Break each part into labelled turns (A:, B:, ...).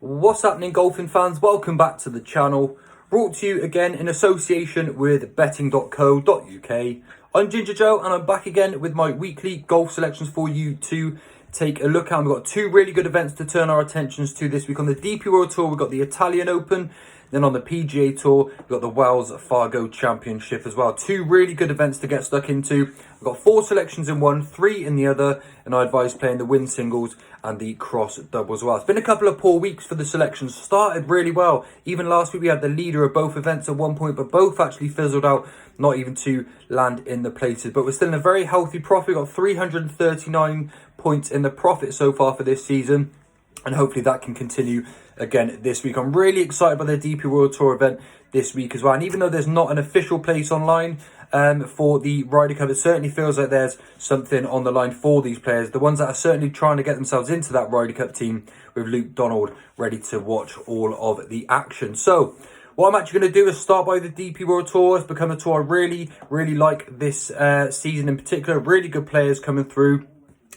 A: What's happening, golfing fans? Welcome back to the channel. Brought to you again in association with betting.co.uk. I'm Ginger Joe and I'm back again with my weekly golf selections for you to take a look at. We've got two really good events to turn our attentions to this week. On the DP World Tour, we've got the Italian Open. Then on the PGA Tour, we've got the Wells Fargo Championship as well. Two really good events to get stuck into. We've got 4 selections in one, 3 in the other, and I advise playing the win singles and the cross double as well. It's been a couple of poor weeks for the selections. Started really well. Even last week we had the leader of both events at one point, but both actually fizzled out, not even to land in the places. But we're still in a very healthy profit. We've got 339 points in the profit so far for this season, and hopefully that can continue again this week. I'm really excited by the DP World Tour event this week as well. And even though there's not an official place online for the Ryder Cup, it certainly feels like there's something on the line for these players. The ones that are certainly trying to get themselves into that Ryder Cup team, with Luke Donald ready to watch all of the action. So what I'm actually going to do is start by the DP World Tour. It's become a tour I really like this season in particular. Really good players coming through.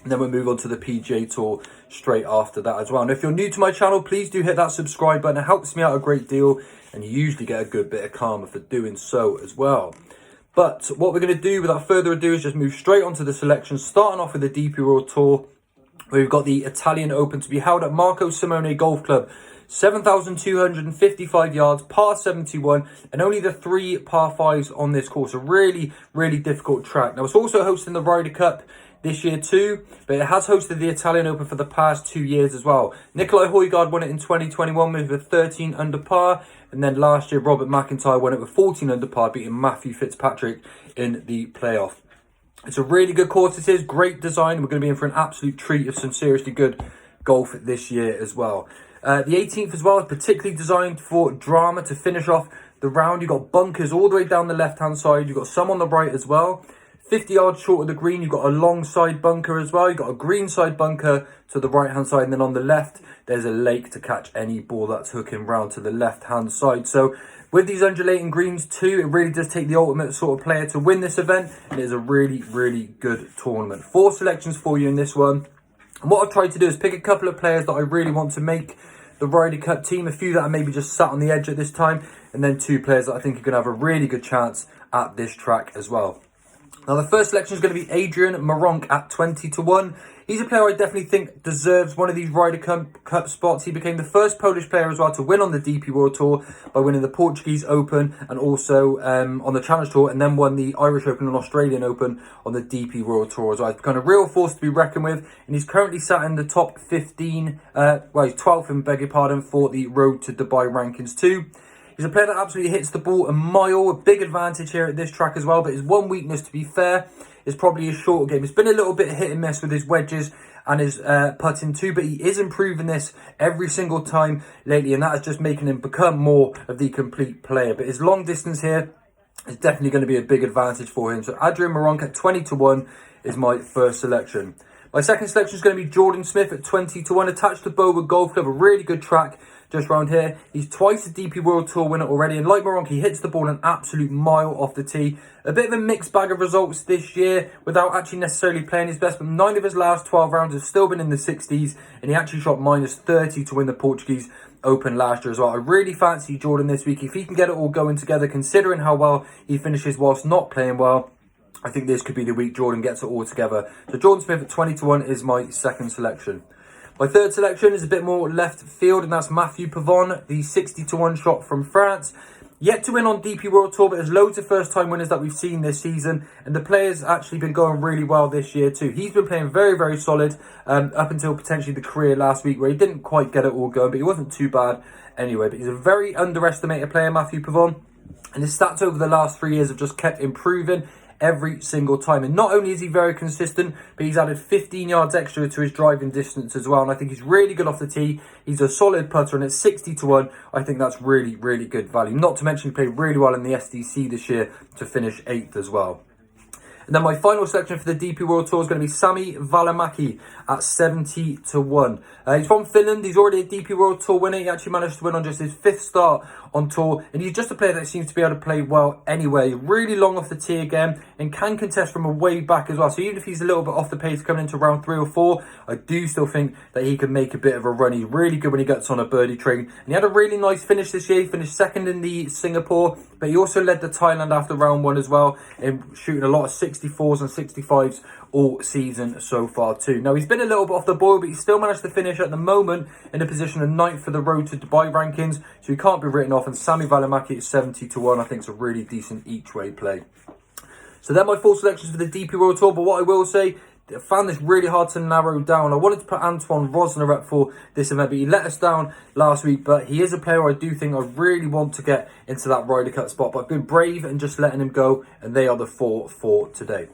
A: And then we'll move on to the PGA Tour straight after that as well. And if you're new to my channel, please do hit that subscribe button. It helps me out a great deal, and you usually get a good bit of karma for doing so as well. But what we're going to do without further ado is just move straight onto the selection, starting off with the DP World Tour, where we've got the Italian Open to be held at Marco Simone Golf Club. 7,255 yards, par 71, and only the 3 par 5s on this course. A really difficult track. Now, it's also hosting the Ryder Cup this year too, but it has hosted the Italian Open for the past 2 years as well. Nicolai Højgaard won it in 2021 with a 13 under par, and then last year Robert McIntyre won it with 14 under par, beating Matthew Fitzpatrick in the playoff. It's a really good course. It is great design. We're going to be in for an absolute treat of some seriously good golf this year as well. The 18th as well is particularly designed for drama to finish off the round. You've got bunkers all the way down the left-hand side. You've got some on the right as well. 50 yards short of the green, you've got a long side bunker as well. You've got a green side bunker to the right-hand side. And then on the left, there's a lake to catch any ball that's hooking round to the left-hand side. So with these undulating greens too, it really does take the ultimate sort of player to win this event. And it is a really good tournament. 4 selections for you in this one. And what I've tried to do is pick a couple of players that I really want to make the Ryder Cup team, a few that are maybe just sat on the edge at this time, and then 2 players that I think are going to have a really good chance at this track as well. Now, the first selection is going to be Adrian Meronk at 20-1. He's a player I definitely think deserves one of these Ryder Cup spots. He became the first Polish player as well to win on the DP World Tour by winning the Portuguese Open and also on the Challenge Tour, and then won the Irish Open and Australian Open on the DP World Tour as well. He's become a real force to be reckoned with, and he's currently sat in the top 15, he's 12th, beg your pardon, for the Road to Dubai rankings too. He's a player that absolutely hits the ball a mile, a big advantage here at this track as well. But his one weakness, to be fair, is probably his short game. It's been a little bit hit and miss with his wedges and his putting too, but he is improving this every single time lately, and that is just making him become more of the complete player. But his long distance here is definitely going to be a big advantage for him. So Adrian Meronk at 20-1 is my first selection. My second selection is going to be Jordan Smith at 20-1, attached to Beauwood Golf Club, a really good track just round here. He's twice a DP World Tour winner already, and like Meronk, he hits the ball an absolute mile off the tee. A bit of a mixed bag of results this year without actually necessarily playing his best, but 9 of his last 12 rounds have still been in the 60s, and he actually shot -30 to win the Portuguese Open last year as well. I really fancy Jordan this week. If he can get it all going together, considering how well he finishes whilst not playing well, I think this could be the week Jordan gets it all together. So Jordan Smith at 20-1 is my second selection. My third selection is a bit more left field, and that's Matthew Pavon, the 60-1 shot from France. Yet to win on DP World Tour, but there's loads of first-time winners that we've seen this season, and the player's actually been going really well this year too. He's been playing very solid up until potentially the career last week, where he didn't quite get it all going, but he wasn't too bad anyway. But he's a very underestimated player, Matthew Pavon, and his stats over the last 3 years have just kept improving every single time. And not only is he very consistent, but he's added 15 yards extra to his driving distance as well. And I think he's really good off the tee. He's a solid putter, and at 60-1, I think that's really good value. Not to mention he played really well in the SDC this year to finish 8th as well. And then my final selection for the DP World Tour is going to be Sami Välimäki at 70 to 1. He's from Finland. He's already a DP World Tour winner. He actually managed to win on just his 5th start on tour. And he's just a player that seems to be able to play well anyway. Really long off the tee again and can contest from a way back as well. So even if he's a little bit off the pace coming into round 3 or 4, I do still think that he can make a bit of a run. He's really good when he gets on a birdie train. And he had a really nice finish this year. He finished 2nd in the Singapore, but he also led the Thailand after round 1 as well, and shooting a lot of 64s and 65s all season so far too. Now, he's been a little bit off the boil, but he's still managed to finish at the moment in a position of 9th for the Road to Dubai rankings, so he can't be written off. And Sami Välimäki at 70 to 1, I think, is a really decent each way play. So they're my 4 selections for the DP World Tour, but what I will say, I found this really hard to narrow down. I wanted to put Antoine Rosner up for this event, but he let us down last week. But he is a player I do think I really want to get into that Ryder Cup spot. But I've been brave and just letting him go, and they are the 4 for today.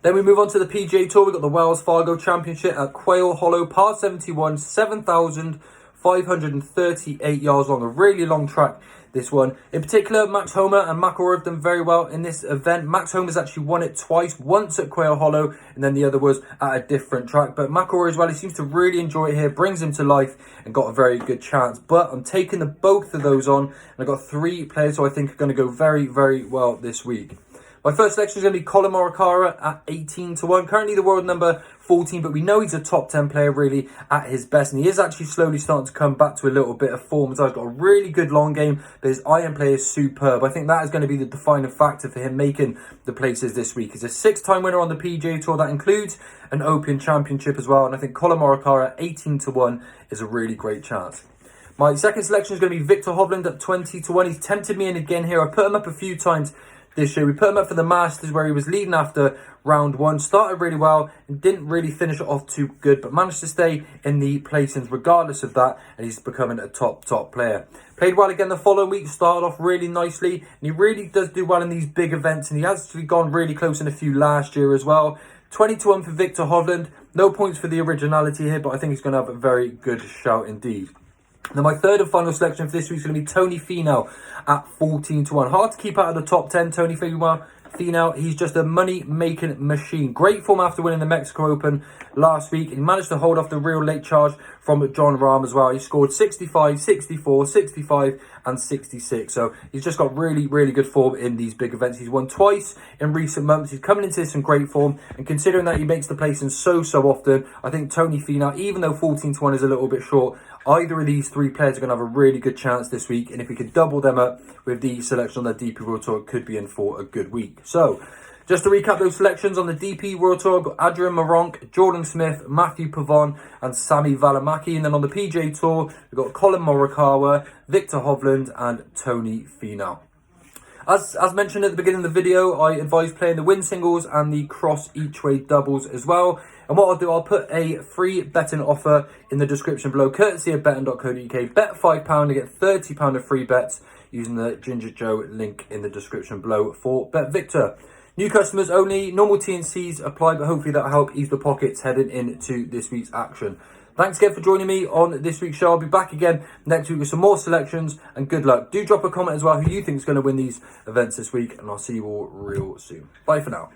A: Then we move on to the PGA Tour. We've got the Wells Fargo Championship at Quail Hollow, par 71, 7,538 yards long. A really long track, this one. In particular, Max Homa and McIlroy have done very well in this event. Max Homa's actually won it twice, once at Quail Hollow, and then the other was at a different track. But McIlroy as well, he seems to really enjoy it here, brings him to life, and got a very good chance. But I'm taking both of those on, and I've got 3 players who I think are going to go very, very well this week. My first selection is going to be Collin Morikawa at 18 to 1. Currently the world number 14, but we know he's a top 10 player really at his best. And he is actually slowly starting to come back to a little bit of form. So he's got a really good long game, but his iron play is superb. I think that is going to be the defining factor for him making the places this week. He's a 6-time winner on the PGA Tour. That includes an Open Championship as well. And I think Collin Morikawa at 18 to 1 is a really great chance. My second selection is going to be Viktor Hovland at 20 to 1. He's tempted me in again here. I put him up a few times this year. We put him up for the Masters where he was leading after round 1, started really well and didn't really finish it off too good, but managed to stay in the placings regardless of that, and he's becoming a top player. Played well again the following week, started off really nicely, and he really does do well in these big events, and he has actually gone really close in a few last year as well. 20 to 1 for Viktor Hovland. No points for the originality here, but I think he's going to have a very good shout indeed. Now, my third and final selection for this week is going to be Tony Finau at 14 to 1. Hard to keep out of the top 10, Tony Finau. He's just a money-making machine. Great form after winning the Mexico Open last week. He managed to hold off the real late charge from Jon Rahm as well. He scored 65, 64, 65 and 66. So he's just got really, really good form in these big events. He's won twice in recent months. He's coming into this in great form. And considering that he makes the placings so often, I think Tony Finau, even though 14 to 1 is a little bit short, either of these 3 players are going to have a really good chance this week. And if we could double them up with the selection on the DP World Tour, it could be in for a good week. So, just to recap those selections on the DP World Tour, I've got Adrian Meronk, Jordan Smith, Matthew Pavon and Sami Välimäki. And then on the PGA Tour, we've got Collin Morikawa, Viktor Hovland and Tony Finau. As mentioned at the beginning of the video, I advise playing the win singles and the cross each way doubles as well. And what I'll do, I'll put a free betting offer in the description below, courtesy of betting.co.uk. Bet £5 to get £30 of free bets using the Ginger Joe link in the description below for Bet Victor. New customers only, normal T&Cs apply, but hopefully that'll help ease the pockets heading into this week's action. Thanks again for joining me on this week's show. I'll be back again next week with some more selections, and good luck. Do drop a comment as well who you think is going to win these events this week, and I'll see you all real soon. Bye for now.